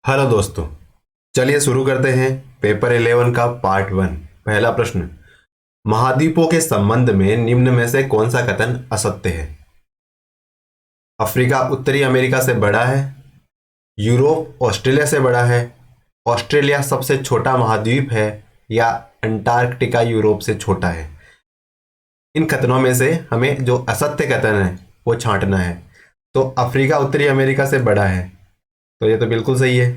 Hello दोस्तों, चलिए शुरू करते हैं पेपर 11 का पार्ट 1। पहला प्रश्न, महाद्वीपों के संबंध में निम्न में से कौन सा कथन असत्य है? अफ्रीका उत्तरी अमेरिका से बड़ा है, यूरोप ऑस्ट्रेलिया से बड़ा है, ऑस्ट्रेलिया सबसे छोटा महाद्वीप है, या अंटार्कटिका यूरोप से छोटा है। इन कथनों में से हमें जो असत्य कथन है वो छांटना है। तो अफ्रीका उत्तरी अमेरिका से बड़ा है, तो ये तो बिल्कुल सही है।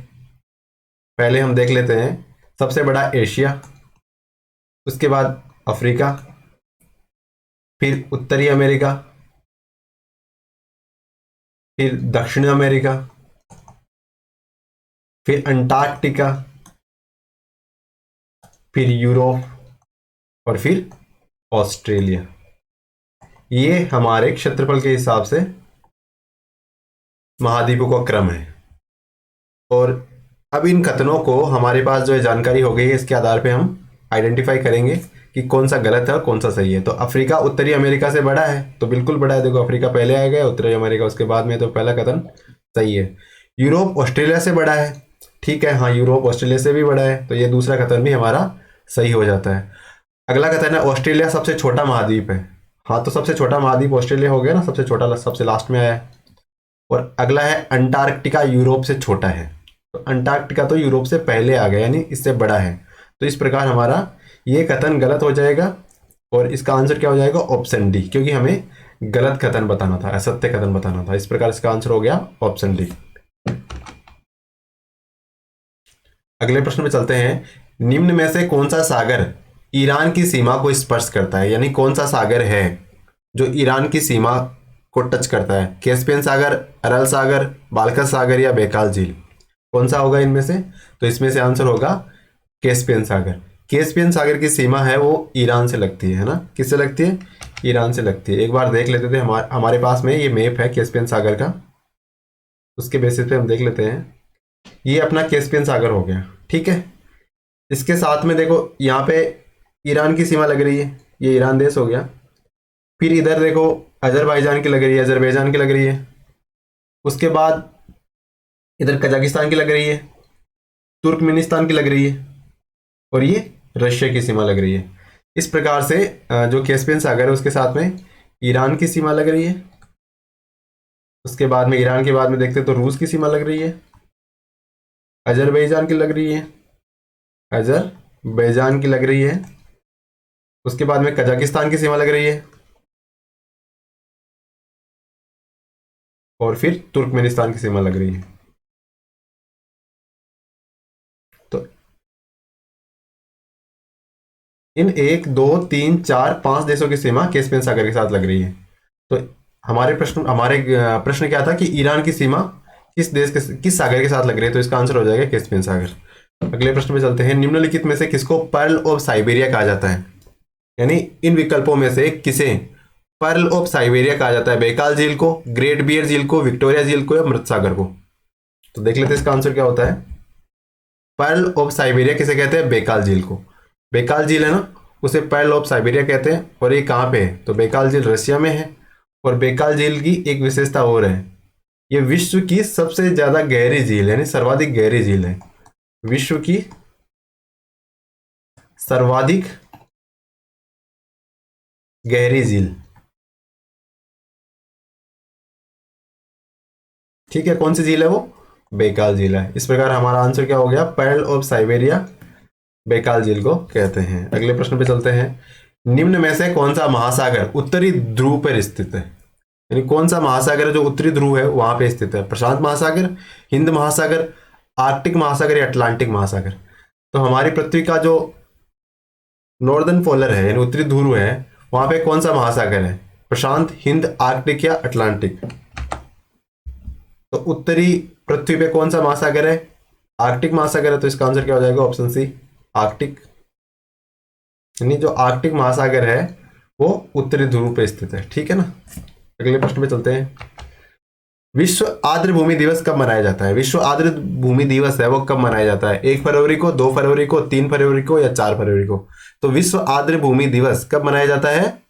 पहले हम देख लेते हैं, सबसे बड़ा एशिया, उसके बाद अफ्रीका, फिर उत्तरी अमेरिका, फिर दक्षिण अमेरिका, फिर अंटार्कटिका, फिर यूरोप और फिर ऑस्ट्रेलिया। ये हमारे क्षेत्रफल के हिसाब से महाद्वीपों का क्रम है। और अब इन कथनों को हमारे पास जो है जानकारी हो गई है, इसके आधार पे हम आइडेंटिफाई करेंगे कि कौन सा गलत है और कौन सा सही है। तो अफ्रीका उत्तरी अमेरिका से बड़ा है, तो बिल्कुल बड़ा है। देखो, अफ्रीका पहले आएगा, उत्तरी अमेरिका उसके बाद में, तो पहला कथन सही है। यूरोप ऑस्ट्रेलिया से बड़ा है, ठीक है, हाँ, यूरोप ऑस्ट्रेलिया से भी बड़ा है, तो ये दूसरा कथन भी हमारा सही हो जाता है। अगला कथन है ऑस्ट्रेलिया सबसे छोटा महाद्वीप है। हाँ, तो सबसे छोटा महाद्वीप ऑस्ट्रेलिया हो गया ना, सबसे छोटा सबसे लास्ट में आया है। और अगला है अंटार्कटिका यूरोप से छोटा है। तो अंटार्कटिका तो यूरोप से पहले आ गया, यानी इससे बड़ा है। तो इस प्रकार हमारा ये कथन गलत हो जाएगा और इसका आंसर क्या हो जाएगा? ऑप्शन डी, क्योंकि हमें गलत कथन बताना था, असत्य कथन बताना था। इस प्रकार इसका आंसर हो गया ऑप्शन डी। अगले प्रश्न में चलते हैं। निम्न में से कौन सा सागर ईरान की सीमा को स्पर्श करता है? यानी कौन सा सागर है जो ईरान की सीमा को टच करता है? कैस्पियन सागर, अरल सागर, बाल्कस सागर या बेकाल झील? कौन सा होगा इनमें से? तो इसमें से आंसर होगा कैस्पियन सागर। कैस्पियन सागर की सीमा है वो ईरान से लगती है ना? किससे लगती है? ईरान से लगती है। एक बार देख लेते थे, हमारे पास में ये मैप है कैस्पियन सागर का, उसके बेसिस पे हम देख लेते हैं। ये अपना कैस्पियन सागर हो गया, ठीक है। इसके साथ में देखो, यहाँ पे ईरान की सीमा लग रही है, ये ईरान देश हो गया। फिर इधर देखो, अजरबैजान की लग रही है, अजरबैजान की लग रही है। उसके बाद इधर कजाकिस्तान की लग रही है, तुर्कमेनिस्तान की लग रही है, और ये रशिया की सीमा लग रही है। इस प्रकार से जो कैस्पियन सागर है उसके साथ में ईरान की सीमा लग रही है। उसके बाद में ईरान के बाद में देखते हैं तो रूस की सीमा लग रही है, अजरबैजान की लग रही है, अजरबैजान की लग रही है। उसके बाद में कजाकिस्तान की सीमा लग रही है, और फिर तुर्कमेनिस्तान की सीमा लग रही है। तो इन 1 2 3 4 5 देशों की सीमा कैस्पियन सागर के साथ लग रही है। तो हमारे प्रश्न क्या था कि ईरान की सीमा किस सागर के साथ लग रही है? तो इसका आंसर हो जाएगा कैस्पियन सागर। अगले प्रश्न में चलते हैं। निम्नलिखित में से किसको पर्ल ऑफ साइबेरिया कहा जाता है? यानी इन विकल्पों में से किसे पर्ल ऑफ साइबेरिया कहा जाता है? बेकाल झील को, ग्रेट बियर झील को, विक्टोरिया झील को, या मृत सागर को? तो देख लेते हैं इसका आंसर क्या होता है। पर्ल ऑफ साइबेरिया किसे कहते हैं? बेकाल झील को। बेकाल झील है ना, उसे पर्ल ऑफ साइबेरिया कहते हैं। और ये कहाँ पे है? तो बेकाल झील रशिया में है। और बेकाल झील की एक विशेषता और है, ये विश्व की सबसे ज्यादा गहरी झील है, यानी सर्वाधिक गहरी झील है। विश्व की सर्वाधिक गहरी झील, ठीक है। कौन सी झील है वो? बेकाल झील है। इस प्रकार हमारा आंसर क्या हो गया? पर्ल ऑफ साइबेरिया बेकाल झील को कहते हैं। अगले प्रश्न पे चलते हैं। निम्न में से कौन सा महासागर उत्तरी ध्रुव पर स्थित है? यानी कौन सा महासागर है जो उत्तरी ध्रुव है वहां पे स्थित है? प्रशांत महासागर, हिंद महासागर, आर्कटिक महासागर या अटलांटिक महासागर? तो हमारी पृथ्वी का जो नॉर्दर्न पोलर है, यानी उत्तरी ध्रुव है, वहां पे कौन सा महासागर है? प्रशांत, हिंद, आर्कटिक या अटलांटिक? तो उत्तरी पृथ्वी पे कौन सा महासागर है? आर्कटिक महासागर है। तो इसका आंसर क्या हो जाएगा? Option C, Arctic. यानी जो आर्कटिक महासागर है वो उत्तरी ध्रुव पे स्थित है, ठीक है ना। अगले प्रश्न पे चलते हैं। विश्व आर्द्र भूमि दिवस कब मनाया जाता है? विश्व आर्द्र भूमि दिवस है वो कब मनाया जाता है? 1 फरवरी को, 2 फरवरी को, 3 फरवरी को, या 4 फरवरी को? तो विश्व आर्द्र भूमि दिवस कब मनाया जाता है?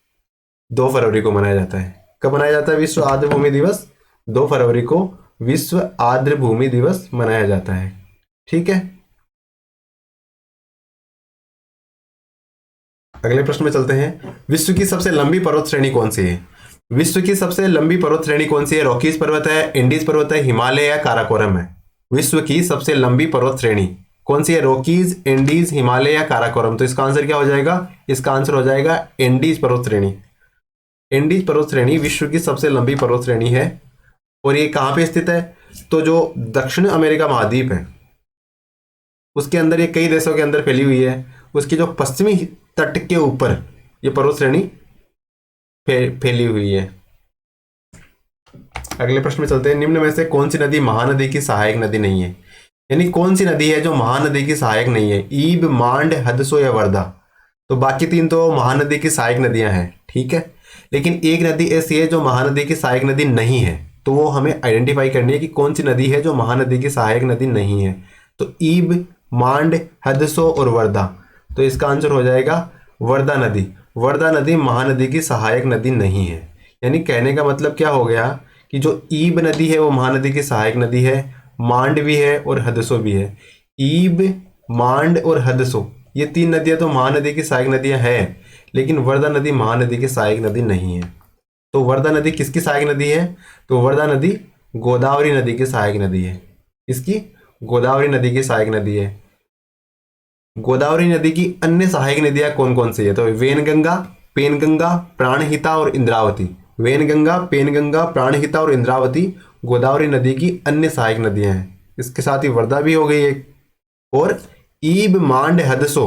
2 फरवरी को मनाया जाता है। कब मनाया जाता है विश्व आर्द्र भूमि दिवस? 2 फरवरी को विश्व आर्द्र भूमि दिवस मनाया जाता है। ठीक है, अगले प्रश्न में चलते हैं। विश्व की सबसे लंबी पर्वत श्रेणी कौन सी है? विश्व की सबसे लंबी पर्वत श्रेणी कौन सी है? रॉकीज पर्वत है, इंडीज पर्वत है, हिमालय या काराकोरम है? विश्व की सबसे लंबी पर्वत श्रेणी कौन सी है? रॉकीज, इंडीज, हिमालय या काराकोरम? तो इसका आंसर क्या हो जाएगा? इसका आंसर हो जाएगा इंडीज पर्वत श्रेणी। इंडीज पर्वत श्रेणी विश्व की सबसे लंबी पर्वत श्रेणी है। और ये कहाँ पे स्थित है? तो जो दक्षिण अमेरिका महाद्वीप है उसके अंदर, ये कई देशों के अंदर फैली हुई है। उसके जो पश्चिमी तट के ऊपर ये पर्वत श्रेणी फैली हुई है। अगले प्रश्न में चलते हैं। निम्न में से कौन सी नदी महानदी की सहायक नदी नहीं है? यानी कौन सी नदी है जो महानदी की सहायक नहीं है? ईब, मांड, हदसो या वर्धा? तो बाकी तीन तो महानदी की सहायक नदियां हैं, ठीक है, लेकिन एक नदी ऐसी है जो महानदी की सहायक नदी नहीं है। तो वो हमें आइडेंटिफाई करनी है कि कौन सी नदी है जो महानदी की सहायक नदी नहीं है। तो ईब, मांड, हदसो और वर्धा। तो इसका आंसर हो जाएगा वर्धा नदी। वर्धा नदी महानदी की सहायक नदी नहीं है। यानी कहने का मतलब क्या हो गया कि जो ईब नदी है वो महानदी की सहायक नदी है, मांड भी है और हदसो भी है। ईब, मांड और हदसो ये तीन नदियां तो महानदी की सहायक नदियां हैं, लेकिन वर्धा नदी महानदी की सहायक नदी नहीं है। तो वर्धा नदी किसकी सहायक नदी है? तो वर्धा नदी गोदावरी नदी की सहायक नदी है। इसकी गोदावरी नदी की सहायक नदी है। गोदावरी नदी की अन्य सहायक नदियां कौन कौन सी है? तो वेनगंगा, पेनगंगा, प्राणहिता और इंद्रावती। वेनगंगा, पेनगंगा, प्राणहिता और इंद्रावती गोदावरी नदी की अन्य सहायक नदियां हैं। इसके साथ ही वर्धा भी हो गई एक। और ईब, मांड, हदसो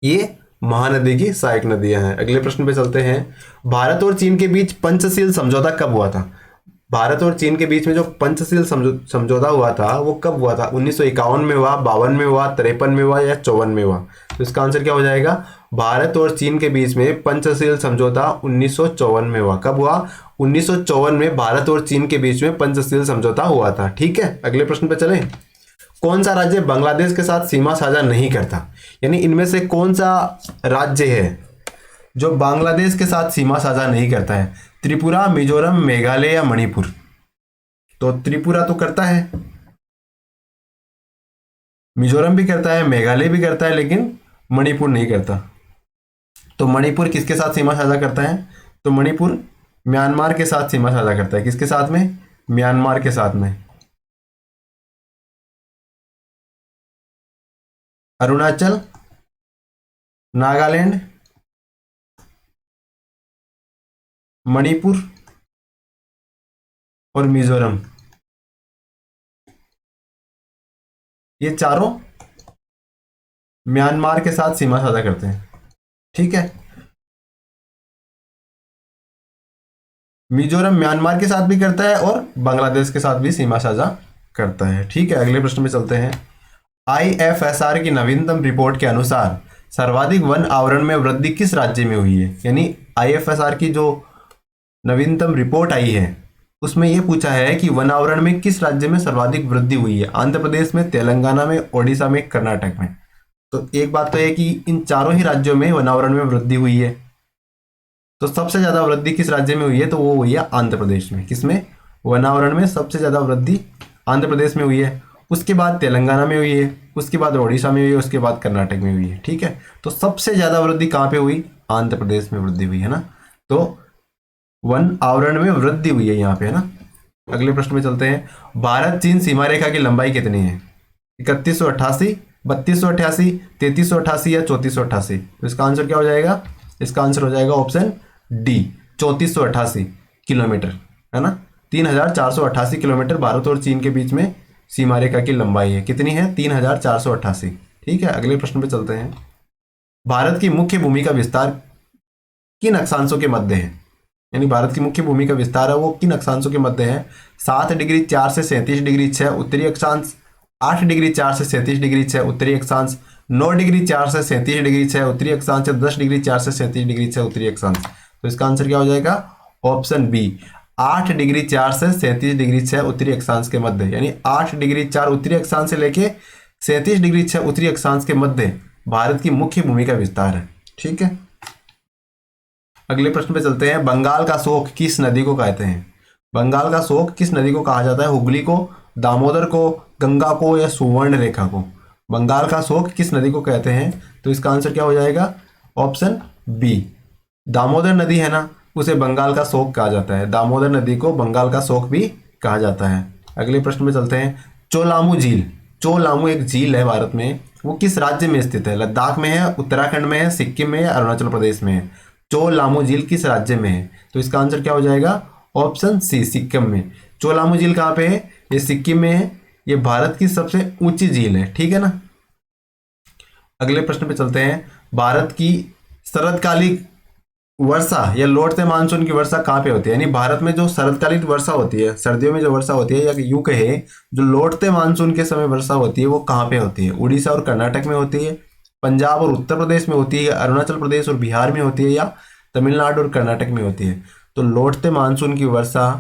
ये महानदी की सहायक नदियां हैं। अगले प्रश्न पे चलते हैं। भारत और चीन के बीच पंचशील समझौता कब हुआ था? भारत और चीन के बीच में जो पंचशील समझौता हुआ था वो कब हुआ था? 1951 में हुआ, 52 में हुआ, 53 में हुआ या 54 में हुआ? तो इसका आंसर क्या हो जाएगा? भारत और चीन के बीच में पंचशील समझौता 1954 में हुआ। कब हुआ? 1954 में भारत और चीन के बीच में पंचशील समझौता हुआ था। ठीक है, अगले प्रश्न पे चलें। कौन सा राज्य बांग्लादेश के साथ सीमा साझा नहीं करता? यानी इनमें से कौन सा राज्य है जो बांग्लादेश के साथ सीमा साझा नहीं करता है? त्रिपुरा, मिजोरम, मेघालय या मणिपुर? तो त्रिपुरा तो करता है, मिजोरम भी करता है, मेघालय भी करता है, लेकिन मणिपुर नहीं करता। तो मणिपुर किसके साथ सीमा साझा करता है? तो मणिपुर म्यांमार के साथ सीमा साझा करता है। किसके साथ में? म्यांमार के साथ में। अरुणाचल, नागालैंड, मणिपुर और मिजोरम, ये चारों म्यांमार के साथ सीमा साझा करते हैं। ठीक है, मिजोरम म्यांमार के साथ भी करता है और बांग्लादेश के साथ भी सीमा साझा करता है। ठीक है, अगले प्रश्न में चलते हैं। आईएफएसआर की नवीनतम रिपोर्ट के अनुसार सर्वाधिक वन आवरण में वृद्धि किस राज्य में हुई है? यानी आईएफएसआर की जो नवीनतम रिपोर्ट आई है उसमें यह पूछा है कि वन आवरण में किस राज्य में सर्वाधिक वृद्धि हुई है? आंध्र प्रदेश में, तेलंगाना में, ओडिशा में, कर्नाटक में? तो एक बात तो है कि इन चारों ही राज्यों में वन आवरण में वृद्धि हुई है। तो सबसे ज्यादा वृद्धि किस राज्य में हुई है? तो वो हुई है आंध्र प्रदेश में। किसमें? वन आवरण में सबसे ज्यादा वृद्धि आंध्र प्रदेश में हुई है। उसके बाद तेलंगाना में हुई है, उसके बाद ओडिशा में हुई है, उसके बाद कर्नाटक में हुई है। ठीक है, तो सबसे ज्यादा वृद्धि कहाँ पे हुई? आंध्र प्रदेश में वृद्धि हुई है ना। तो वन आवरण में वृद्धि हुई है यहाँ पे, है ना। अगले प्रश्न में चलते हैं। भारत चीन सीमा रेखा की लंबाई कितनी है? 3188, 3288, 3388 या 3488? तो इसका आंसर क्या हो जाएगा? इसका आंसर हो जाएगा ऑप्शन डी, 3488 किलोमीटर, है ना। 3488 किलोमीटर भारत और चीन के बीच में सीमा रेखा की लंबाई है। कितनी है? 3488। ठीक है, अगले प्रश्न पे चलते हैं। भारत की मुख्य भूमि का विस्तार किन अक्षांशों के मध्य है? यानी भारत की मुख्य भूमि का विस्तार है वो किन अक्षांशों के मध्य है? 7 डिग्री 4 से 37 डिग्री 6 उत्तरी अक्षांश, 8 डिग्री 4 से 37 डिग्री 6 उत्तरी अक्षांश, 9 डिग्री 4 से 37 डिग्री 6 उत्तरी अक्षांश, 10 डिग्री 4 से 37 डिग्री 6 उत्तरी अक्षांश। तो इसका आंसर क्या हो जाएगा? ऑप्शन बी, 8 डिग्री 4 से 37 डिग्री 6 उत्तरी अक्षांश के मध्य। यानी 8 डिग्री 4 उत्तरी अक्षांश से लेके 37 डिग्री 6 उत्तरी अक्षांश के मध्य भारत की मुख्य भूमि का विस्तार है। ठीक है, अगले प्रश्न पे चलते हैं। बंगाल का शोक किस नदी को कहते हैं? बंगाल का शोक किस नदी को कहा जाता है? हुगली को, दामोदर को, गंगा को या सुवर्ण रेखा को? बंगाल का शोक किस नदी को कहते हैं? तो इसका आंसर क्या हो जाएगा? ऑप्शन बी, दामोदर नदी है ना, उसे बंगाल का शोक कहा जाता है। दामोदर नदी को बंगाल का शोक भी कहा जाता है। अगले प्रश्न में चलते हैं। चोलामू झील, चोलामू एक झील है भारत में, वो किस राज्य में स्थित है? लद्दाख में है, उत्तराखंड में है, सिक्किम में है, अरुणाचल प्रदेश में है? चोलामू झील किस राज्य में है? तो इसका आंसर क्या हो जाएगा? ऑप्शन सी, सिक्किम में। चोलामू झील कहाँ पे है? ये सिक्किम में है। ये भारत की सबसे ऊंची झील है, ठीक है ना। अगले प्रश्न पे चलते हैं। भारत की शरदकालीन वर्षा या लौटते मानसून की वर्षा कहाँ पे होती है? यानी भारत में जो शरदकालीन वर्षा होती है, सर्दियों में जो वर्षा होती है, या यूं कहे जो लौटते मानसून के समय वर्षा होती है, वो कहाँ पे होती है? उड़ीसा और कर्नाटक में होती है, पंजाब और उत्तर प्रदेश में होती है, अरुणाचल प्रदेश और बिहार में होती है, या तमिलनाडु और कर्नाटक में होती है? तो लौटते मानसून की वर्षा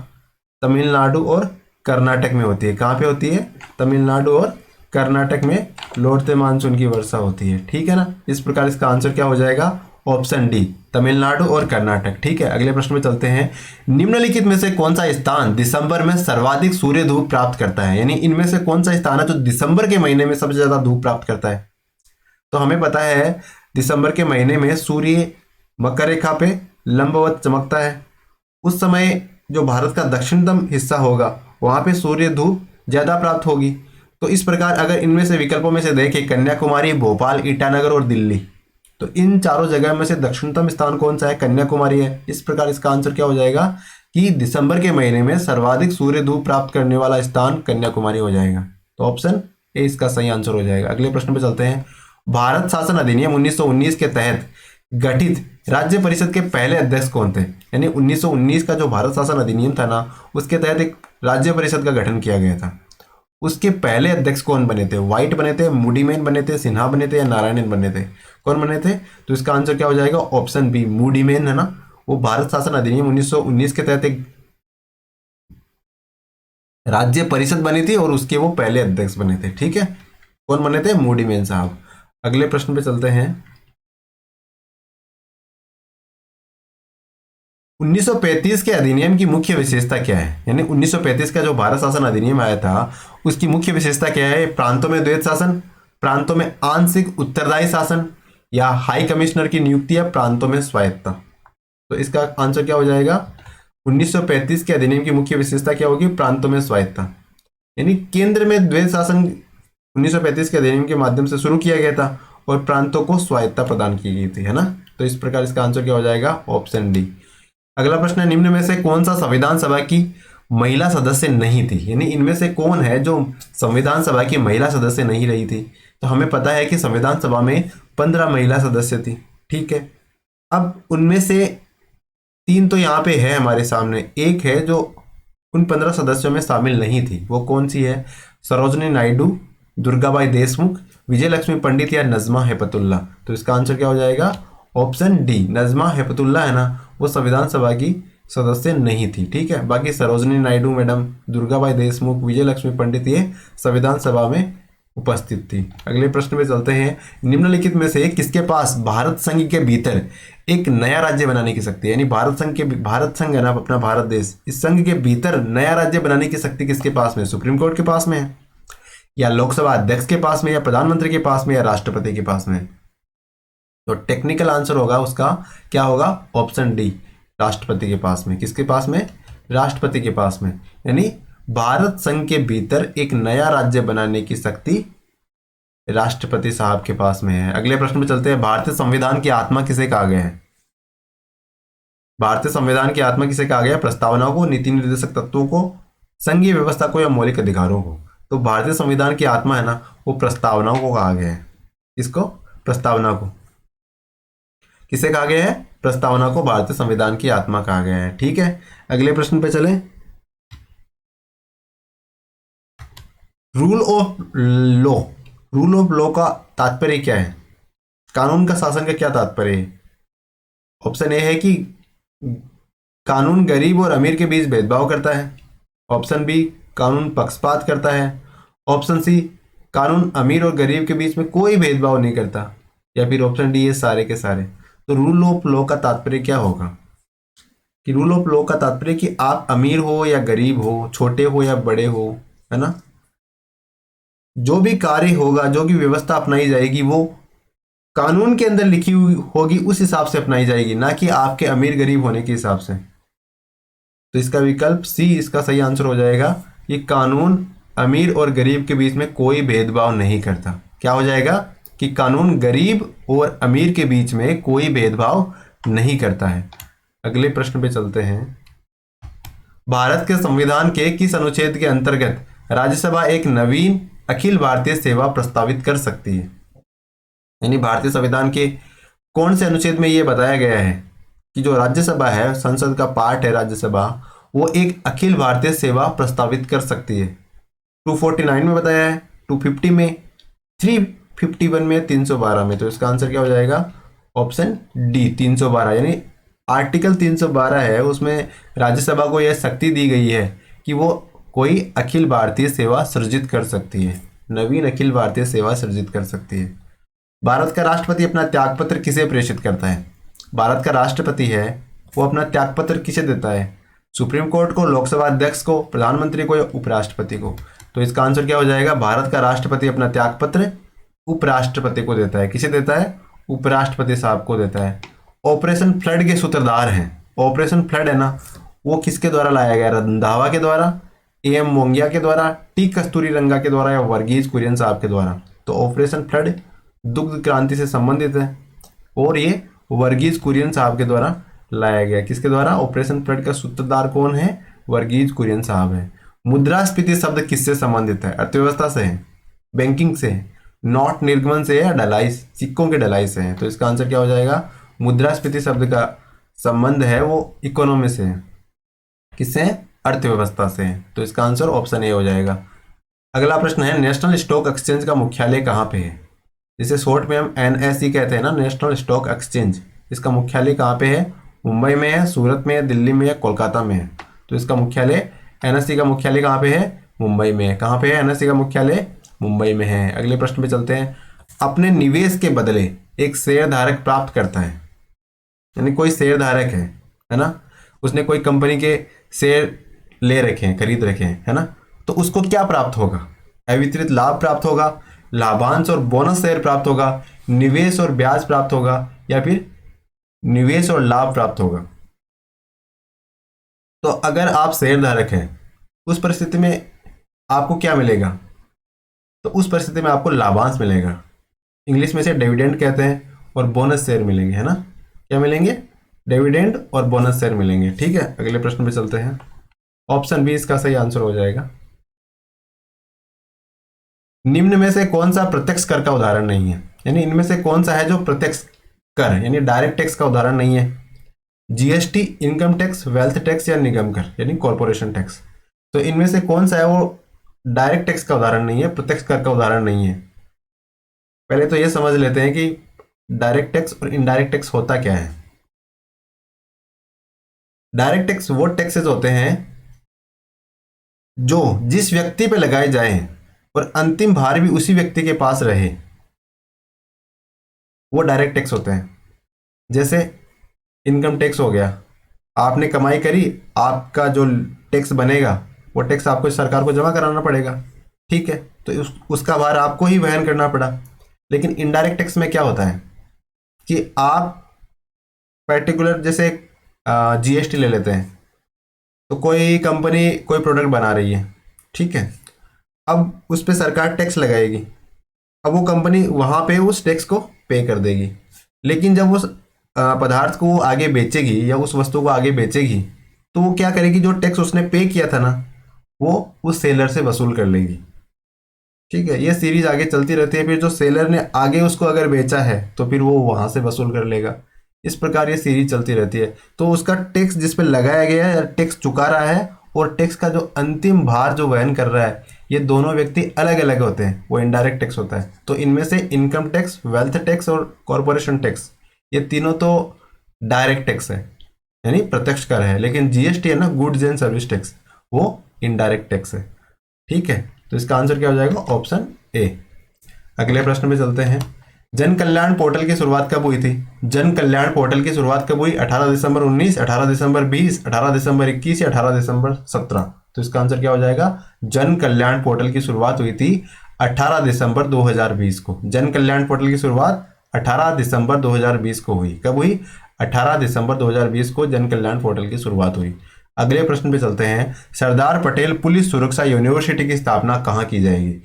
तमिलनाडु और कर्नाटक में होती है। कहाँ पे होती है? तमिलनाडु और कर्नाटक में लौटते मानसून की वर्षा होती है, ठीक है ना। इस प्रकार इसका आंसर क्या हो जाएगा? ऑप्शन डी, तमिलनाडु और कर्नाटक, ठीक है। अगले प्रश्न में चलते हैं। निम्नलिखित में से कौन सा स्थान दिसंबर में सर्वाधिक सूर्य धूप प्राप्त करता है? यानी इनमें से कौन सा स्थान है जो दिसंबर के महीने में सबसे ज्यादा धूप प्राप्त करता है? तो हमें पता है दिसंबर के महीने में सूर्य मकर रेखा पे लंबवत चमकता है। उस समय जो भारत का दक्षिणतम हिस्सा होगा वहां पे सूर्य धूप ज्यादा प्राप्त होगी। तो इस प्रकार अगर इनमें से विकल्पों में से देखें, कन्याकुमारी, भोपाल, ईटानगर और दिल्ली, तो इन चारों जगह में से दक्षिणतम स्थान कौन सा है? कन्याकुमारी है। इस प्रकार इसका आंसर क्या हो जाएगा कि दिसंबर के महीने में सर्वाधिक सूर्य धूप प्राप्त करने वाला स्थान कन्याकुमारी हो जाएगा। तो ऑप्शन ए इसका सही आंसर हो जाएगा। अगले प्रश्न पे चलते हैं। भारत शासन अधिनियम 1919 के तहत गठित राज्य परिषद के पहले अध्यक्ष कौन थे? यानी 1919 का जो भारत शासन अधिनियम था ना, उसके तहत एक राज्य परिषद का गठन किया गया था। उसके पहले अध्यक्ष कौन बने थे? व्हाइट बने थे, मूडीमैन बने थे, सिन्हा बने थे, या नारायणन बने थे? कौन बने थे? तो इसका आंसर क्या हो जाएगा? ऑप्शन बी, मूडीमैन है ना। वो भारत शासन अधिनियम 1919 के तहत एक राज्य परिषद बनी थी और उसके वो पहले अध्यक्ष बने थे, ठीक है। कौन बने थे? मूडीमैन साहब। अगले प्रश्न पे चलते हैं। 1935 के अधिनियम की मुख्य विशेषता क्या है? यानी 1935 का जो भारत शासन अधिनियम आया था उसकी मुख्य विशेषता क्या है? प्रांतों में द्वैत शासन, प्रांतों में आंशिक उत्तरदायी शासन, या हाई कमिश्नर की नियुक्ति, या प्रांतों में स्वायत्तता? तो इसका आंसर क्या हो जाएगा? 1935 के अधिनियम की मुख्य विशेषता क्या होगी? प्रांतों में स्वायत्तता। यानी केंद्र में द्वैत शासन 1935 के अधिनियम के माध्यम से शुरू किया गया था और प्रांतों को स्वायत्तता प्रदान की गई थी, है ना। तो इस प्रकार इसका आंसर क्या हो जाएगा? Option D. अगला प्रश्न है। निम्न में से कौन सा संविधान सभा की महिला सदस्य नहीं थी? यानी इनमें से कौन है जो संविधान सभा की महिला सदस्य नहीं रही थी? तो हमें पता है कि संविधान सभा में 15 महिला सदस्य थी, ठीक है। अब उनमें से 3 तो यहाँ पे है हमारे सामने, एक है जो उन 15 सदस्यों में शामिल नहीं थी। वो कौन सी है? सरोजनी नायडू, दुर्गाबाई देशमुख, विजय लक्ष्मी पंडित, या नजमा हेपतुल्ला? तो इसका आंसर क्या हो जाएगा? ऑप्शन डी, नजमा हेपतुल्ला है ना, वो संविधान सभा की सदस्य नहीं थी, ठीक है। बाकी सरोजनी नायडू मैडम, दुर्गाबाई देशमुख, विजय लक्ष्मी पंडित ये संविधान सभा में उपस्थित थी। अगले प्रश्न पे चलते हैं। निम्नलिखित में से किसके पास भारत संघ के भीतर एक नया राज्य बनाने की शक्ति है? यानी भारत संघ है ना, अपना भारत देश, इस संघ के भीतर नया राज्य बनाने की शक्ति किसके पास में? सुप्रीम कोर्ट के पास में है, या लोकसभा अध्यक्ष के पास में, या प्रधानमंत्री के पास में, या राष्ट्रपति के पास में? तो टेक्निकल आंसर होगा उसका क्या होगा? ऑप्शन डी, राष्ट्रपति के पास में। किसके पास में? राष्ट्रपति के पास में। यानी भारत संघ के भीतर एक नया राज्य बनाने की शक्ति राष्ट्रपति साहब के पास में है। अगले प्रश्न में चलते हैं। भारतीय संविधान की आत्मा किसे कहा गया है? भारतीय संविधान की आत्मा किसे कहा गया? प्रस्तावनाओं को, नीति निर्देशक तत्वों को, संघीय व्यवस्था को, या मौलिक अधिकारों को? तो भारतीय संविधान की आत्मा है ना, वो प्रस्तावनाओं को कहा गया है। किसको? प्रस्तावना को। किसे कहा गया है? प्रस्तावना को भारतीय संविधान की आत्मा कहा गया है, ठीक है। अगले प्रश्न पे चलें। Rule of law, rule of law का तात्पर्य क्या है? कानून का शासन का क्या तात्पर्य है? ऑप्शन ए है कि कानून गरीब और अमीर के बीच भेदभाव करता है। ऑप्शन बी, कानून पक्षपात करता है। ऑप्शन सी, कानून अमीर और गरीब के बीच में कोई भेदभाव नहीं करता। या फिर ऑप्शन डी, ये सारे के सारे। तो रूल ऑफ लॉ का तात्पर्य क्या होगा? कि रूल ऑफ लॉ का तात्पर्य कि आप अमीर हो या गरीब हो, छोटे हो या बड़े हो, है ना, जो भी कार्य होगा, जो भी व्यवस्था अपनाई जाएगी, वो कानून के अंदर लिखी हुई होगी, उस हिसाब से अपनाई जाएगी, ना कि आपके अमीर गरीब होने के हिसाब से। तो इसका विकल्प सी इसका सही आंसर हो जाएगा। ये कानून अमीर और गरीब के बीच में कोई भेदभाव नहीं करता। क्या हो जाएगा कि कानून गरीब और अमीर के बीच में कोई भेदभाव नहीं करता है। अगले प्रश्न पे चलते हैं। भारत के संविधान के किस अनुच्छेद के अंतर्गत राज्यसभा एक नवीन अखिल भारतीय सेवा प्रस्तावित कर सकती है? यानी भारतीय संविधान के कौन से अनुच्छेद में यह बताया गया है कि जो राज्यसभा है, संसद का पार्ट है राज्यसभा, वो एक अखिल भारतीय सेवा प्रस्तावित कर सकती है? 249 में बताया है, 250 में, 351 में, 312 में। तो इसका आंसर क्या हो जाएगा? Option D 312। यानी आर्टिकल 312 है, उसमें राज्यसभा को यह शक्ति दी गई है कि वो कोई अखिल भारतीय सेवा सृजित कर सकती है, नवीन अखिल भारतीय सेवा सृजित कर सकती है। भारत का राष्ट्रपति अपना त्यागपत्र किसे प्रेषित करता है? भारत का राष्ट्रपति है वो अपना त्यागपत्र किसे देता है? सुप्रीम कोर्ट को, लोकसभा अध्यक्ष को, प्रधानमंत्री को या उपराष्ट्रपति को? तो इसका आंसर क्या हो जाएगा? भारत का राष्ट्रपति अपना त्यागपत्र उपराष्ट्रपति को देता है। किसे देता है? उपराष्ट्रपति साहब को देता है। ऑपरेशन फ्लड के सूत्रधार हैं। ऑपरेशन फ्लड है ना, वो किसके द्वारा लाया गया? रंधावा के द्वारा, एम मोंगिया के द्वारा, टी कस्तूरीरंगा के द्वारा या वर्गीज कुरियन साहब के द्वारा? तो ऑपरेशन फ्लड दुग्ध क्रांति से संबंधित है और ये वर्गीज कुरियन साहब के द्वारा लाया गया। किसके द्वारा? ऑपरेशन फ्लड का सूत्रधार कौन है? वर्गीज कुरियन साहब है। मुद्रास्फीति शब्द किससे संबंधित है? अर्थव्यवस्था से है, बैंकिंग से है, नोट निर्गमन से है या ढलाई, सिक्कों के ढलाई से है? तो इसका आंसर क्या हो जाएगा? मुद्रास्फीति शब्द का संबंध है वो इकोनॉमी से है। किससे? अर्थव्यवस्था से है। तो इसका आंसर ऑप्शन ए हो जाएगा। अगला प्रश्न है, नेशनल स्टॉक एक्सचेंज का मुख्यालय कहाँ पे है? जिसे शॉर्ट में हम एनएसई कहते हैं ना, नेशनल स्टॉक एक्सचेंज। इसका मुख्यालय कहाँ पे है? मुंबई में है, सूरत में है, दिल्ली में है, कोलकाता में है? तो इसका मुख्यालय, एनएसई का मुख्यालय कहाँ पे है? मुंबई में है। कहाँ पे है एनएसई का मुख्यालय? मुंबई में है। अगले प्रश्न पे चलते हैं। अपने निवेश के बदले एक शेयर धारक प्राप्त करता है, यानी कोई शेयर धारक है ना, उसने कोई कंपनी के शेयर ले रखे हैं, खरीद रखे हैं, है ना, तो उसको क्या प्राप्त होगा? अवितरित लाभ प्राप्त होगा, लाभांश और बोनस शेयर प्राप्त होगा, निवेश और ब्याज प्राप्त होगा, या फिर निवेश और लाभ प्राप्त होगा? तो अगर आप शेयर धारक हैं, उस परिस्थिति में आपको क्या मिलेगा? तो उस परिस्थिति में आपको लाभांश मिलेगा, इंग्लिश में से डिविडेंड कहते हैं, और बोनस शेयर मिलेंगे, है ना। क्या मिलेंगे? डिविडेंड और बोनस शेयर मिलेंगे। ठीक है, अगले प्रश्न पे चलते हैं। ऑप्शन बी इसका सही आंसर हो जाएगा। निम्न में से कौन सा प्रत्यक्ष कर का उदाहरण नहीं है? यानी इनमें से कौन सा है जो प्रत्यक्ष कर यानी डायरेक्ट टैक्स का उदाहरण नहीं है? GST, income tax, wealth tax या निगम कर यानी कॉर्पोरेशन टैक्स? तो इनमें से कौन सा है वो डायरेक्ट टैक्स का उदाहरण नहीं है, प्रत्यक्ष कर का उदाहरण नहीं है? पहले तो ये समझ लेते हैं कि डायरेक्ट टैक्स और इनडायरेक्ट टैक्स होता क्या है। डायरेक्ट टैक्स वो टैक्सेस होते हैं जो जिस व्यक्ति पे लगाए जाए और अंतिम भार भी उसी व्यक्ति के पास रहे, वो डायरेक्ट टैक्स होते हैं। जैसे इनकम टैक्स हो गया, आपने कमाई करी, आपका जो टैक्स बनेगा वो टैक्स आपको सरकार को जमा कराना पड़ेगा। ठीक है, तो उसका भार आपको ही वहन करना पड़ा। लेकिन इनडायरेक्ट टैक्स में क्या होता है कि आप पर्टिकुलर, जैसे जीएसटी ले लेते हैं, तो कोई कंपनी कोई प्रोडक्ट बना रही है, ठीक है, अब उस पर सरकार टैक्स लगाएगी, अब वो कंपनी वहाँ पे उस टैक्स को पे कर देगी। लेकिन जब उस पदार्थ को आगे बेचेगी या उस वस्तु को आगे बेचेगी, तो वो क्या करेगी, जो टैक्स उसने पे किया था ना, वो उस सेलर से वसूल कर लेगी। ठीक है, ये सीरीज आगे चलती रहती है। फिर जो सेलर ने आगे उसको अगर बेचा है तो फिर वो वहाँ से वसूल कर लेगा। इस प्रकार ये सीरीज चलती रहती है। तो उसका टैक्स जिस पे लगाया गया है, टैक्स चुका रहा है, और टैक्स का जो अंतिम भार जो वहन कर रहा है, ये दोनों व्यक्ति अलग अलग होते हैं, वो इनडायरेक्ट टैक्स होता है। तो इनमें से इनकम टैक्स, वेल्थ टैक्स और कॉर्पोरेशन टैक्स, ये तीनों तो डायरेक्ट टैक्स है यानी प्रत्यक्ष कर है। लेकिन जीएसटी है ना, गुड्स एंड सर्विस टैक्स, वो इनडायरेक्ट टैक्स है। ठीक है, तो इसका आंसर क्या हो जाएगा? Option A. अगले प्रश्न में चलते हैं। जन कल्याण पोर्टल की शुरुआत कब हुई थी? जन कल्याण पोर्टल की शुरुआत कब हुई? 18 दिसंबर 19, 18 दिसंबर 20, 18 दिसंबर 21 या 18 दिसंबर 17? तो इसका आंसर क्या हो जाएगा? जन कल्याण पोर्टल की शुरुआत हुई थी 18 दिसंबर 2020 को। जन कल्याण पोर्टल की शुरुआत 18 दिसंबर 2020 को हुई। कब हुई? 18 दिसंबर 2020 को जन कल्याण पोर्टल की शुरुआत हुई। अगले प्रश्न पे चलते हैं। सरदार पटेल पुलिस सुरक्षा यूनिवर्सिटी की स्थापना कहाँ की जाएगी?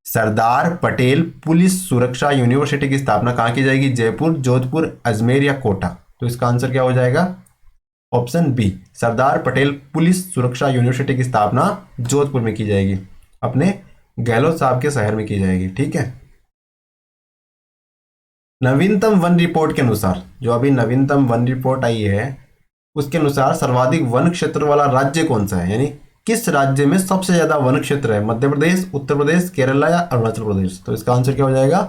सरदार पटेल पुलिस सुरक्षा यूनिवर्सिटी की स्थापना कहाँ की जाएगी? जयपुर, जोधपुर, अजमेर या कोटा? तो इसका आंसर क्या हो जाएगा? Option B, Sardar Patel police सुरक्षा यूनिवर्सिटी की स्थापना जोधपुर में की जाएगी, अपने गहलोत साहब के शहर में की जाएगी। ठीक है। नवीनतम वन रिपोर्ट के अनुसार, जो अभी नवीनतम वन रिपोर्ट आई है उसके अनुसार सर्वाधिक वन क्षेत्र वाला राज्य कौन सा है? यानी किस राज्य में सबसे ज्यादा वन क्षेत्र है? मध्य प्रदेश, उत्तर प्रदेश, केरला या अरुणाचल प्रदेश? तो इसका आंसर क्या हो जाएगा?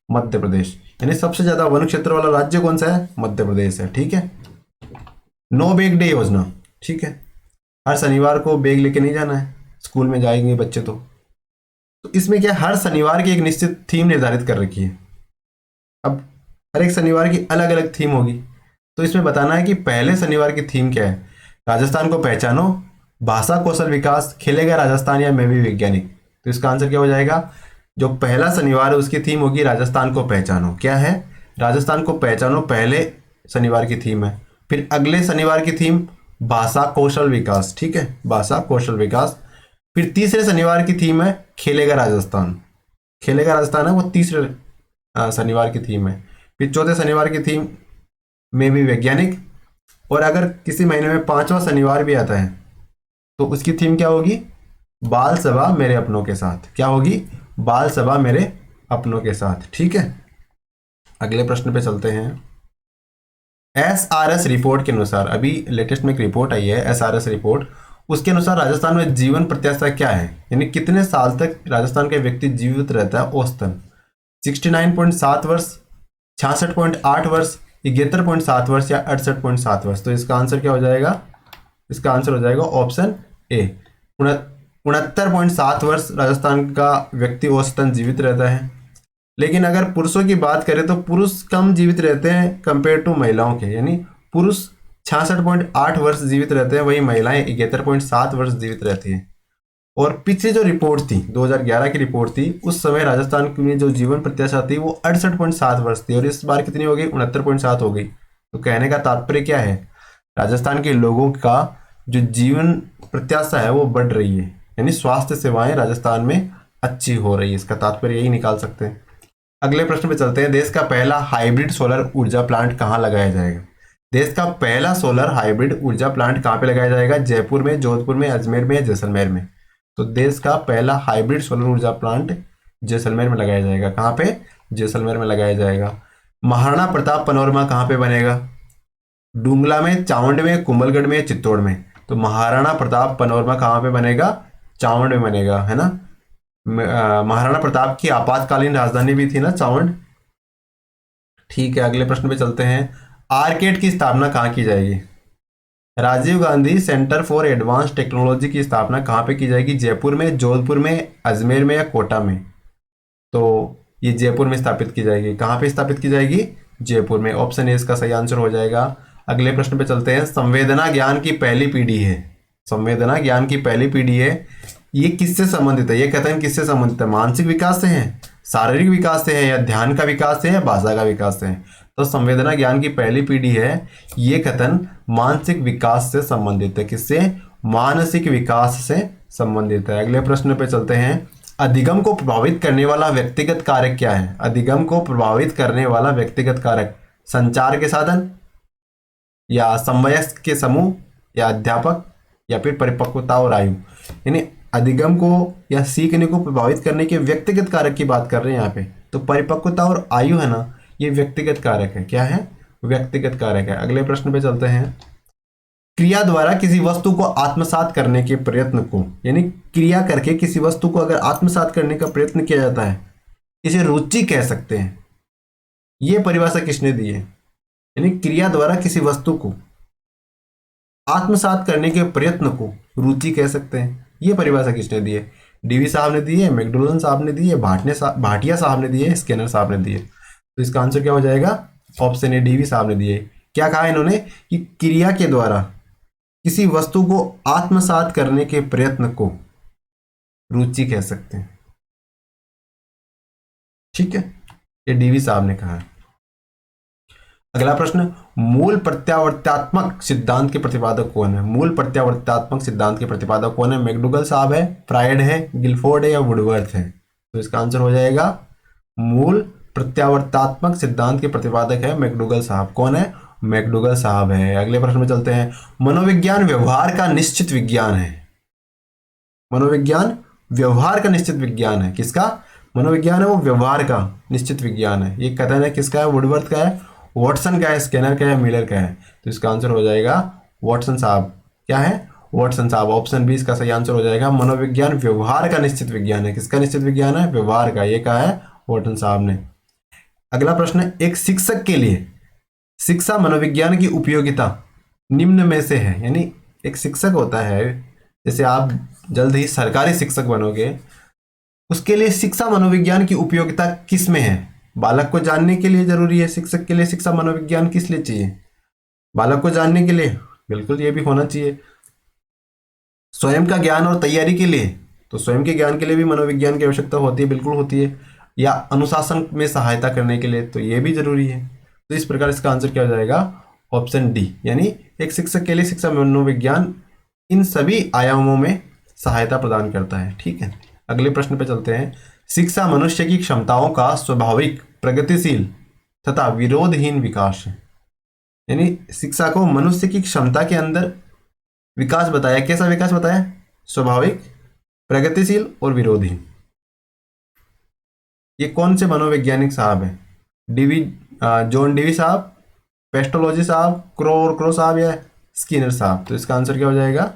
मध्य प्रदेश। यानी सबसे ज्यादा वन क्षेत्र वाला राज्य कौन सा है? मध्य प्रदेश है। ठीक है। नो बैग डे योजना, ठीक है, हर शनिवार को बैग लेके नहीं जाना है, स्कूल में जाएंगे बच्चे तो इसमें क्या, हर शनिवार की एक निश्चित थीम निर्धारित कर रखी है। अब हर एक शनिवार की अलग अलग थीम होगी, तो इसमें बताना है कि पहले शनिवार की थीम क्या है। राजस्थान को पहचानो, भाषा कौशल विकास, खेलेगा राजस्थान या मैं भी वैज्ञानिक? तो इसका आंसर क्या हो जाएगा? जो पहला शनिवार है उसकी थीम होगी राजस्थान को पहचानो। क्या है? राजस्थान को पहचानो पहले शनिवार की थीम है। फिर अगले शनिवार की थीम भाषा कौशल विकास, ठीक है, भाषा कौशल विकास। फिर तीसरे शनिवार की थीम है खेलेगा राजस्थान, खेलेगा राजस्थान है वो तीसरे शनिवार की थीम है। फिर चौथे शनिवार की थीम में भी वैज्ञानिक, और अगर किसी महीने में पांचवा शनिवार भी आता है तो उसकी थीम क्या होगी? बाल सभा मेरे अपनों के साथ। क्या होगी? बाल सभा मेरे अपनों के साथ। ठीक है। अगले प्रश्न पे चलते हैं। एसआरएस रिपोर्ट के अनुसार, अभी लेटेस्ट में एक रिपोर्ट आई है एसआरएस रिपोर्ट, उसके अनुसार राजस्थान में जीवन प्रत्याशा क्या है? यानी कितने साल तक राजस्थान का व्यक्ति जीवित रहता है औसतन? 69.7 वर्ष, 66.8 वर्ष, 71.7 वर्ष या 68.7 वर्ष? तो इसका आंसर क्या हो जाएगा? इसका आंसर हो जाएगा ऑप्शन ए, 69.7 वर्ष राजस्थान का व्यक्ति औसतन जीवित रहता है। लेकिन अगर पुरुषों की बात करें तो पुरुष कम जीवित रहते हैं कंपेयर टू महिलाओं के, यानी पुरुष 66.8 वर्ष जीवित रहते हैं, वही महिलाएं 71.7 वर्ष जीवित रहती हैं। और पिछली जो रिपोर्ट थी 2011 की रिपोर्ट थी, उस समय राजस्थान में जो जीवन प्रत्याशा थी वो 68.7 वर्ष थी, और इस बार कितनी हो गई? 69.7 हो गई। तो कहने का तात्पर्य क्या है? राजस्थान के लोगों का जो जीवन प्रत्याशा है वो बढ़ रही है, यानी स्वास्थ्य सेवाएं राजस्थान में अच्छी हो रही है, इसका तात्पर्य यही निकाल सकते हैं। अगले प्रश्न पे चलते हैं। देश का पहला हाइब्रिड सोलर ऊर्जा प्लांट कहाँ लगाया जाएगा? देश का पहला सोलर हाइब्रिड ऊर्जा प्लांट कहाँ पे लगाया जाएगा? जयपुर में, जोधपुर में, अजमेर में या जैसलमेर में? तो देश का पहला हाइब्रिड सोलर ऊर्जा प्लांट जैसलमेर में लगाया जाएगा। कहाँ पे? जैसलमेर में लगाया जाएगा। महाराणा प्रताप पनोरमा कहाँ पे बनेगा? डुंगला में, चावंड में, कुंभलगढ़ में, चित्तौड़ में? तो महाराणा प्रताप पनोरमा कहाँ पे बनेगा? चावंड में बनेगा, है ना। महाराणा प्रताप की आपातकालीन राजधानी भी थी ना चावंड। ठीक है। अगले प्रश्न पे चलते हैं। आर्केड की स्थापना कहाँ की जाएगी? Rajiv Gandhi centre for advance technology की स्थापना कहाँ पे की जाएगी? जयपुर में, जोधपुर में, अजमेर में या कोटा में? तो ये जयपुर में स्थापित की जाएगी। कहाँ पे स्थापित की जाएगी? जयपुर में। ऑप्शन ए इसका सही आंसर हो जाएगा। अगले प्रश्न पे चलते हैं। संवेदना ज्ञान की पहली पीढ़ी है, संवेदना ज्ञान की पहली पीढ़ी है, ये किससे संबंधित है? ये कथन किससे संबंधित है? मानसिक विकास से है, शारीरिक विकास से है, या ध्यान का विकास से है, भाषा का विकास से है? तो संवेदना ज्ञान की पहली पीढ़ी है, ये कथन मानसिक विकास से संबंधित है। किससे? मानसिक विकास से संबंधित है। अगले प्रश्न पे चलते हैं। अधिगम को प्रभावित करने वाला व्यक्तिगत कारक क्या है? अधिगम को प्रभावित करने वाला व्यक्तिगत कारक संचार के साधन, या समवयस्क के समूह, या अध्यापक, या फिर परिपक्वता और आयु? यानी अधिगम को या सीखने को प्रभावित करने के व्यक्तिगत कारक की बात कर रहे हैं यहाँ पे, तो परिपक्वता और आयु है ना, ये व्यक्तिगत कारक है। क्या है? व्यक्तिगत कारक है। अगले प्रश्न पे चलते हैं। क्रिया द्वारा किसी वस्तु को आत्मसात करने के प्रयत्न को, यानी क्रिया करके किसी वस्तु को अगर आत्मसात करने का प्रयत्न किया जाता है, इसे रुचि कह सकते हैं। ये परिभाषा किसने दी है? यानी क्रिया द्वारा किसी वस्तु को आत्मसात करने के प्रयत्न को रुचि कह सकते हैं, ये परिभाषा किसने दी है? डीवी साहब ने दी है, मैकडोनल्ड साहब ने दी है, भाटिया साहब ने दी है, स्किनर साहब ने दी है? तो इसका आंसर क्या हो जाएगा? ऑप्शन ए, डीवी साहब ने दी है। क्या कहा इन्होंने? कि क्रिया के द्वारा किसी वस्तु को आत्मसात करने के प्रयत्न को रुचि कह सकते हैं। ठीक है, ये डीवी साहब ने कहा है। अगला प्रश्न, मूल प्रत्यावर्त्यात्मक सिद्धांत के प्रतिपादक कौन है? मूल प्रत्यावर्त्यात्मक सिद्धांत के प्रतिपादक कौन है? मैकडूगल साहब है, फ्राइड है, गिलफोर्ड है या वुडवर्थ है? तो इसका आंसर हो जाएगा मूल प्रत्यावर्तात्मक सिद्धांत के प्रतिपादक है मैकडूगल साहब। कौन है? मैकडूगल साहब है। अगले प्रश्न में चलते हैं। मनोविज्ञान व्यवहार का निश्चित विज्ञान है। मनोविज्ञान व्यवहार का निश्चित विज्ञान है। किसका मनोविज्ञान है? वो व्यवहार का निश्चित विज्ञान है। ये कथन है किसका है? वुडवर्थ का है, वॉटसन का है, स्किनर का है, मिलर का है? तो इसका आंसर हो जाएगा वॉटसन साहब। क्या है? वॉटसन साहब। ऑप्शन बी इसका सही आंसर हो जाएगा। मनोविज्ञान व्यवहार का निश्चित विज्ञान है। किसका निश्चित विज्ञान है? व्यवहार का। ये कहा है वॉटसन साहब ने। अगला प्रश्न, एक शिक्षक के लिए शिक्षा मनोविज्ञान की उपयोगिता निम्न में से है। यानी एक शिक्षक होता है, जैसे आप जल्द ही सरकारी शिक्षक बनोगे, उसके लिए शिक्षा मनोविज्ञान की उपयोगिता किस में है? बालक को जानने के लिए जरूरी है। शिक्षक के लिए शिक्षा मनोविज्ञान किस लिए चाहिए? बालक को जानने के लिए, बिल्कुल ये भी होना चाहिए। स्वयं का ज्ञान और तैयारी के लिए, तो स्वयं के ज्ञान के लिए भी मनोविज्ञान की आवश्यकता होती है, बिल्कुल होती है। या अनुशासन में सहायता करने के लिए, तो ये भी जरूरी है। तो इस प्रकार इसका आंसर क्या हो जाएगा? Option D. यानी एक शिक्षक के लिए शिक्षा मनोविज्ञान इन सभी आयामों में सहायता प्रदान करता है। ठीक है, अगले प्रश्न पे चलते हैं। शिक्षा मनुष्य की क्षमताओं का स्वाभाविक, प्रगतिशील तथा विरोधहीन विकास है। यानी शिक्षा को मनुष्य की क्षमता के अंदर विकास बताया। कैसा विकास बताया? स्वाभाविक, प्रगतिशील और विरोधहीन। ये कौन से मनोवैज्ञानिक साहब हैं? डीवी जॉन डीवी साहब, पेस्टोलॉजी साहब, क्रो साहब या स्किनर साहब? तो इसका आंसर क्या हो जाएगा?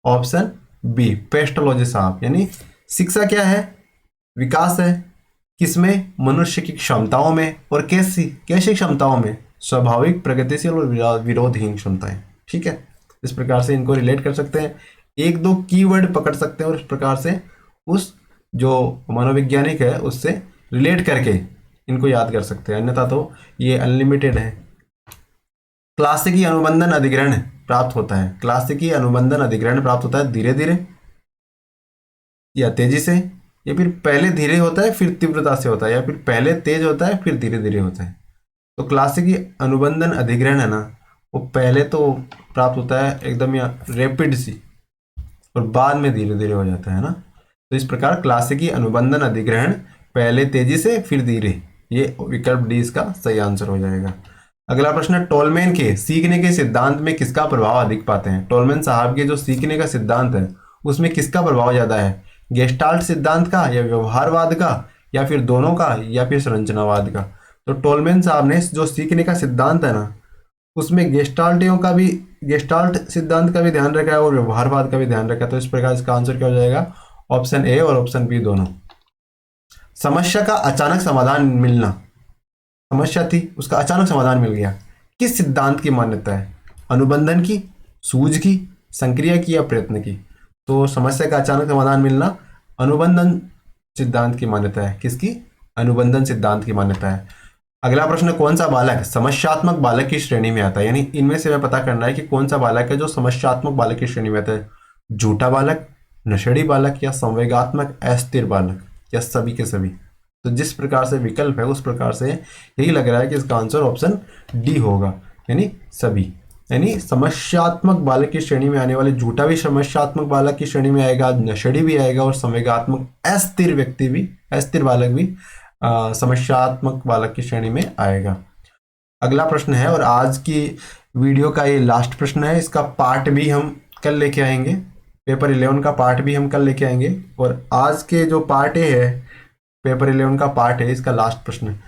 ऑप्शन बी, पेस्टोलॉजी साहब। यानी शिक्षा क्या है? विकास है। किसमें? मनुष्य की क्षमताओं में। और कैसी कैसी क्षमताओं में? स्वाभाविक, प्रगतिशील और विरोधहीन क्षमताएं। ठीक है, इस प्रकार से इनको रिलेट कर सकते हैं। एक दो कीवर्ड पकड़ सकते हैं और इस प्रकार से उस जो मनोवैज्ञानिक है उससे रिलेट करके इनको याद कर सकते हैं, अन्यथा तो ये अनलिमिटेड है। क्लासिकी अनुबंधन अधिग्रहण प्राप्त होता है। क्लासिकी अनुबंधन अधिग्रहण प्राप्त होता है धीरे धीरे या तेजी से, या फिर पहले धीरे होता है फिर तीव्रता से होता है, या फिर पहले तेज होता है फिर धीरे धीरे होता है। तो क्लासिकी अनुबंधन अधिग्रहण है ना, वो पहले तो प्राप्त होता है एकदम या रैपिड सी, और बाद में धीरे धीरे हो जाता है ना। तो इस प्रकार क्लासिकी अनुबंधन अधिग्रहण पहले तेजी से फिर धीरे, ये विकल्प डी इसका सही आंसर हो जाएगा। अगला प्रश्न, टोलमैन के सीखने के सिद्धांत में किसका प्रभाव अधिक पाते हैं? टोलमैन साहब के जो सीखने का सिद्धांत है उसमें किसका प्रभाव ज्यादा है? गेस्टाल्ट सिद्धांत का, या व्यवहारवाद का, या फिर दोनों का, या फिर संरचनावाद का? तो टोलमैन साहब ने जो सीखने का सिद्धांत है ना, उसमें गेस्टाल्ट सिद्धांत का भी ध्यान रखा है और व्यवहारवाद का भी ध्यान रखा है। तो इस प्रकार इसका आंसर क्या हो जाएगा? ऑप्शन ए और ऑप्शन बी दोनों। समस्या का अचानक समाधान मिलना, समस्या थी उसका अचानक समाधान मिल गया, किस सिद्धांत की मान्यता है? अनुबंधन की, सूझ की, संक्रिया की, या प्रयत्न की? तो समस्या का अचानक समाधान मिलना अनुबंधन सिद्धांत की मान्यता है। किसकी? अनुबंधन सिद्धांत की मान्यता है। अगला प्रश्न, कौन सा बालक समस्यात्मक बालक की श्रेणी में आता है? यानी इनमें से हमें पता करना है कि कौन सा बालक है जो समस्यात्मक बालक की श्रेणी में आता है। झूठा बालक, नशेड़ी बालक, या संवेगात्मक अस्थिर बालक, या सभी के सभी? तो जिस प्रकार से विकल्प है उस प्रकार से यही लग रहा है कि इसका आंसर ऑप्शन डी होगा, यानी सभी। यानी समस्यात्मक बालक की श्रेणी में आने वाले झूठा भी समस्यात्मक बालक की श्रेणी में आएगा, नशेड़ी भी आएगा, और संवेगात्मक अस्थिर व्यक्ति भी, अस्थिर बालक भी समस्यात्मक बालक की श्रेणी में आएगा। अगला प्रश्न है, और आज की वीडियो का ये लास्ट प्रश्न है, इसका पार्ट भी हम कल लेके आएंगे। पेपर 11 का पार्ट भी हम कल लेके आएंगे, और आज के जो पार्ट ए है, पेपर 11 का पार्ट है, इसका लास्ट प्रश्न है।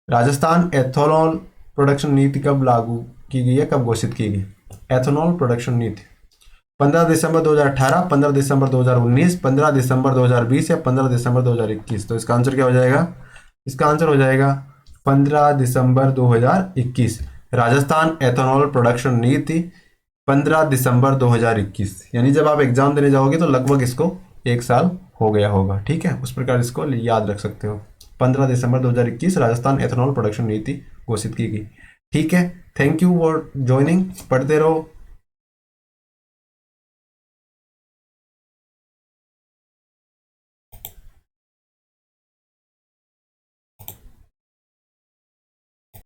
राजस्थान एथेनॉल प्रोडक्शन नीति कब लागू की गई है, कब घोषित की गई? एथेनॉल प्रोडक्शन नीति 15 दिसंबर 2018, 15 दिसंबर 2019, 15 दिसंबर 2020 या 15 दिसंबर 2021? तो इसका आंसर क्या हो जाएगा? इसका आंसर हो जाएगा 15 दिसंबर 2021। राजस्थान एथेनॉल प्रोडक्शन नीति 15 दिसंबर 2021। यानी जब आप एग्जाम देने जाओगे तो लगभग इसको 1 साल हो गया होगा। ठीक है, उस प्रकार इसको याद रख सकते हो। 15 दिसंबर 2021 राजस्थान एथेनॉल प्रोडक्शन नीति घोषित की गई। ठीक है, थैंक यू फॉर ज्वाइनिंग। पढ़ते रहो,